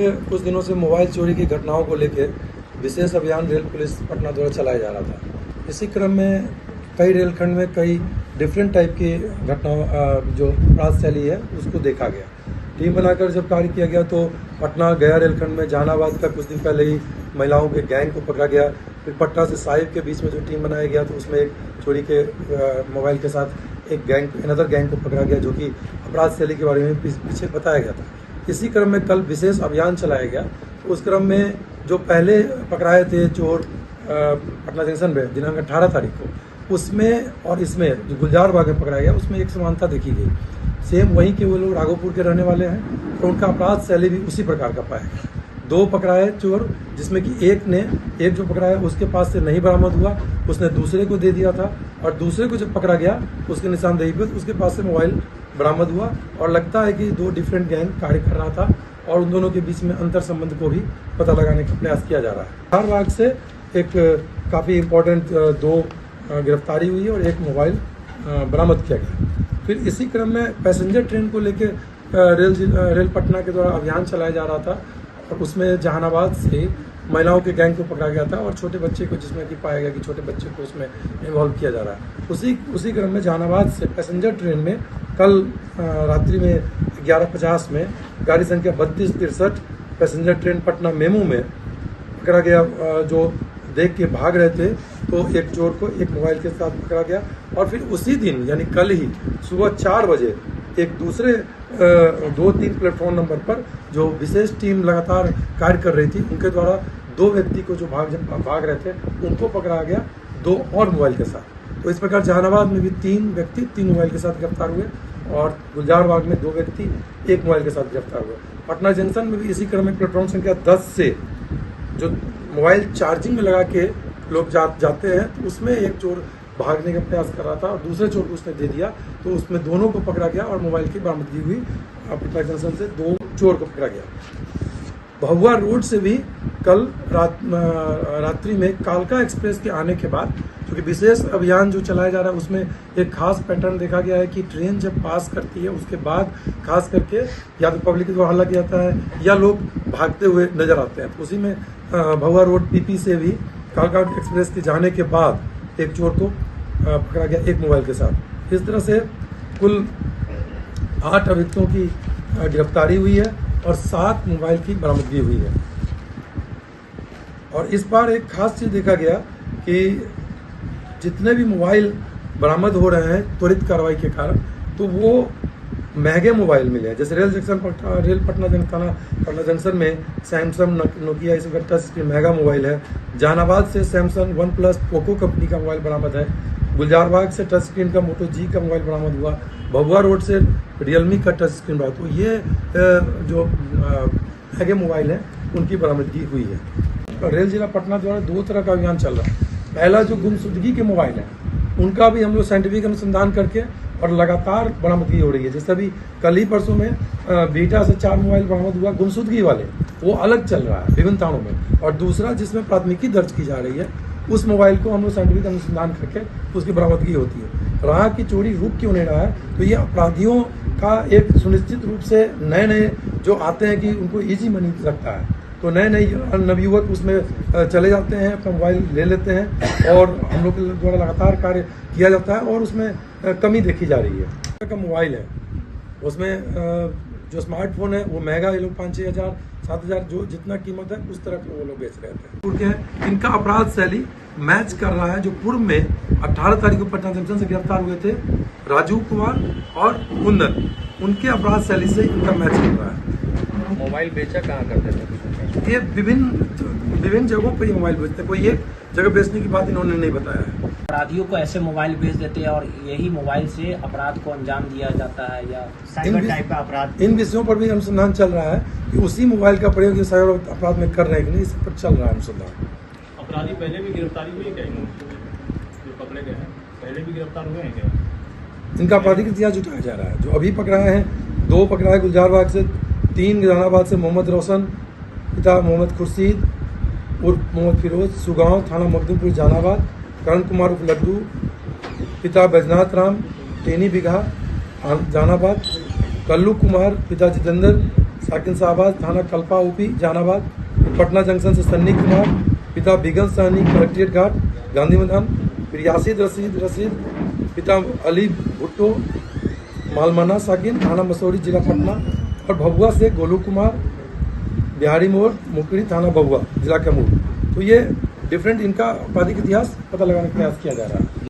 पिछले कुछ दिनों से मोबाइल चोरी की घटनाओं को लेकर विशेष अभियान रेल पुलिस पटना द्वारा चलाया जा रहा था। इसी क्रम में कई रेलखंड में कई डिफरेंट टाइप की घटनाओं जो अपराध शैली है उसको देखा गया। टीम बनाकर जब कार्य किया गया तो पटना गया रेलखंड में जहानाबाद का कुछ दिन पहले ही महिलाओं के गैंग को पकड़ा गया। फिर पटना से साहिब के बीच में जो टीम बनाया गया तो उसमें एक चोरी के मोबाइल के साथ एक अनदर गैंग को पकड़ा गया, जो कि अपराध शैली के बारे में पीछे बताया गया था। इसी क्रम में कल विशेष अभियान चलाया गया। तो उस क्रम में जो पहले पकड़ाए थे चोर पटना जंक्शन में दिनांक 18 तारीख को, उसमें और इसमें जो गुलजार बाग में पकड़ाया गया उसमें एक समानता देखी गई। सेम वहीं के वो लोग राघोपुर के रहने वाले हैं, तो उनका अपराध शैली भी उसी प्रकार का पाया गया। दो पकड़ाए चोर, जिसमें कि एक जो पकड़ाया उसके पास से नहीं बरामद हुआ, उसने दूसरे को दे दिया था, और दूसरे को जब पकड़ा गया उसके निशानदेही पे उसके पास से मोबाइल बरामद हुआ। और लगता है कि दो डिफरेंट गैंग कार्य कर रहा था और उन दोनों के बीच में अंतर संबंध को भी पता लगाने का प्रयास किया जा रहा है। गुलजार बाग से एक काफ़ी इम्पोर्टेंट दो गिरफ्तारी हुई और एक मोबाइल बरामद किया गया। फिर इसी क्रम में पैसेंजर ट्रेन को लेकर रेल पटना के द्वारा अभियान चलाया जा रहा था, और उसमें जहानाबाद से महिलाओं के गैंग को पकड़ा गया था और छोटे बच्चे को, जिसमें कि पाया गया कि छोटे बच्चे को उसमें इन्वॉल्व किया जा रहा है। उसी क्रम में जहानाबाद से पैसेंजर ट्रेन में कल रात्रि में 11:50 में गाड़ी संख्या 3263 पैसेंजर ट्रेन पटना मेमू में पकड़ा गया। जो देख के भाग रहे थे तो एक चोर को एक मोबाइल के साथ पकड़ा गया। और फिर उसी दिन यानी कल ही सुबह 4 बजे एक दूसरे 2-3 प्लेटफॉर्म नंबर पर जो विशेष टीम लगातार कार्य कर रही थी, उनके द्वारा दो व्यक्ति को जो भाग रहे थे उनको पकड़ा गया, 2 और मोबाइल के साथ। तो इस प्रकार जहानाबाद में भी 3 व्यक्ति 3 मोबाइल के साथ गिरफ्तार हुए, और गुलजार बाग में 2 व्यक्ति 1 मोबाइल के साथ गिरफ्तार हुए। पटना जंक्शन में भी इसी क्रम में प्लेटफॉर्म संख्या 10 से जो मोबाइल चार्जिंग में लगा के लोग जाते हैं, तो उसमें एक चोर भागने का प्रयास कर रहा था और दूसरे चोर को उसने दे दिया, तो उसमें दोनों को पकड़ा गया और मोबाइल की बरामदगी हुई। पटना जंक्शन से 2 चोर को पकड़ा गया। भभुआ रोड से भी कल रात्रि में कालका एक्सप्रेस के आने के बाद, क्योंकि विशेष अभियान जो चलाया जा रहा है उसमें एक खास पैटर्न देखा गया है कि ट्रेन जब पास करती है उसके बाद खास करके या तो पब्लिक के द्वारा हल्ला किया जाता है या लोग भागते हुए नजर आते हैं। तो उसी में भभुआ रोड पीपी से भी कालका एक्सप्रेस के जाने के बाद एक चोर को पकड़ा गया 1 मोबाइल के साथ। इस तरह से कुल 8 अभियुक्तों की गिरफ्तारी हुई है और 7 मोबाइल की बरामदगी हुई है। और इस बार एक खास चीज़ देखा गया कि जितने भी मोबाइल बरामद हो रहे हैं त्वरित कार्रवाई के कारण, तो वो महंगे मोबाइल मिले हैं। जैसे रेल पटना जंक्शन में सैमसंग, नोकिया, इस टच स्क्रीन महंगा मोबाइल है। जहानाबाद से सैमसंग OnePlus पोको कंपनी का मोबाइल बरामद है। गुलजार बाग से टच स्क्रीन का मोटो जी का मोबाइल बरामद हुआ। भभुआ रोड से रियलमी का टच स्क्रीन बरामद। तो ये जो महंगे मोबाइल हैं उनकी बरामदगी हुई है। रेल जिला पटना द्वारा 2 तरह का अभियान चल रहा है। पहला जो गुमशुदगी के मोबाइल है उनका भी हम लोग साइंटिफिक अनुसंधान करके और लगातार बरामदगी हो रही है। जैसे अभी कल ही परसों में बीटा से 4 मोबाइल बरामद हुआ गुमशुदगी वाले, वो अलग चल रहा है विभिन्न थानों में। और दूसरा जिसमें प्राथमिकी दर्ज की जा रही है, उस मोबाइल को हम लोग साइंटिफिक अनुसंधान करके उसकी बरामदगी होती है। रहा कि चोरी रुक क्यों नहीं रहा है, तो ये अपराधियों का एक सुनिश्चित रूप से नए जो आते हैं कि उनको ईजी मनी लगता है, तो नए नवयुवक उसमें चले जाते हैं, अपना मोबाइल ले लेते हैं और हम लोग के द्वारा लगातार कार्य किया जाता है और उसमें कमी देखी जा रही है। का मोबाइल है उसमें जो स्मार्टफोन है वो महंगा, ये लोग 5-6 हज़ार 7 हज़ार जो जितना कीमत है उस तरह के वो लोग बेच रहे थे। इनका अपराध शैली मैच कर रहा है जो पूर्व में 18 तारीख को पटना जंक्शन से गिरफ्तार हुए थे राजू कुमार और कुंदन, उनके अपराध शैली से इनका मैच कर रहा है। मोबाइल बेचा कहाँ करते थे? ये विभिन्न जगहों पर ये मोबाइल बेचते हैं, कोई एक जगह बेचने की बात इन्होंने नहीं बताया है। अपराधियों को ऐसे मोबाइल बेच देते हैं और यही मोबाइल से अपराध को अंजाम दिया जाता है, या साइबर टाइप का अपराध। इन विषयों पर भी अनुसंधान चल रहा है कि उसी मोबाइल का प्रयोग ये साइबर अपराध में कर रहे हैं कि नहीं, इस पर चल रहा है अनुसंधान। अपराधी पहले भी गिरफ्तारी हुई है क्या? जो पकड़े गए हैं पहले भी गिरफ्तार हुए हैं क्या? इनका आपराधिक इतिहास जुटाया जा रहा है। जो अभी पकड़ाए हैं 2 पकड़ाए गुलजार बाग से, 3 जहानाबाद से मोहम्मद रोशन पिता मोहम्मद खुर्शीद उर्फ मोहम्मद फिरोज, सुगांव थाना मखदूमपुर जहानाबाद, करण कुमार उर्फ लड्डू पिता बैजनाथ राम टेनी बिघा जहानाबाद, कल्लू कुमार पिता जितेंद्र साकिन शाहबाज, थाना कल्पा ऊपी जहानाबाद। पटना जंक्शन से सन्नी कुमार, पिता बिगल सहनी, कलेक्ट्रेट घाट गांधी मैदान। फिर यासिद रशीद, पिता अली भुट्टो, मालमाना साकिन, थाना मसौरी, जिला पटना। और भभुआ से गोलू कुमार, बिहारी मोड़, मुकरी, थाना भभुआ, जिला कैमूर। तो ये डिफरेंट इनका आपराधिक इतिहास पता लगाने का प्रयास किया जा रहा है।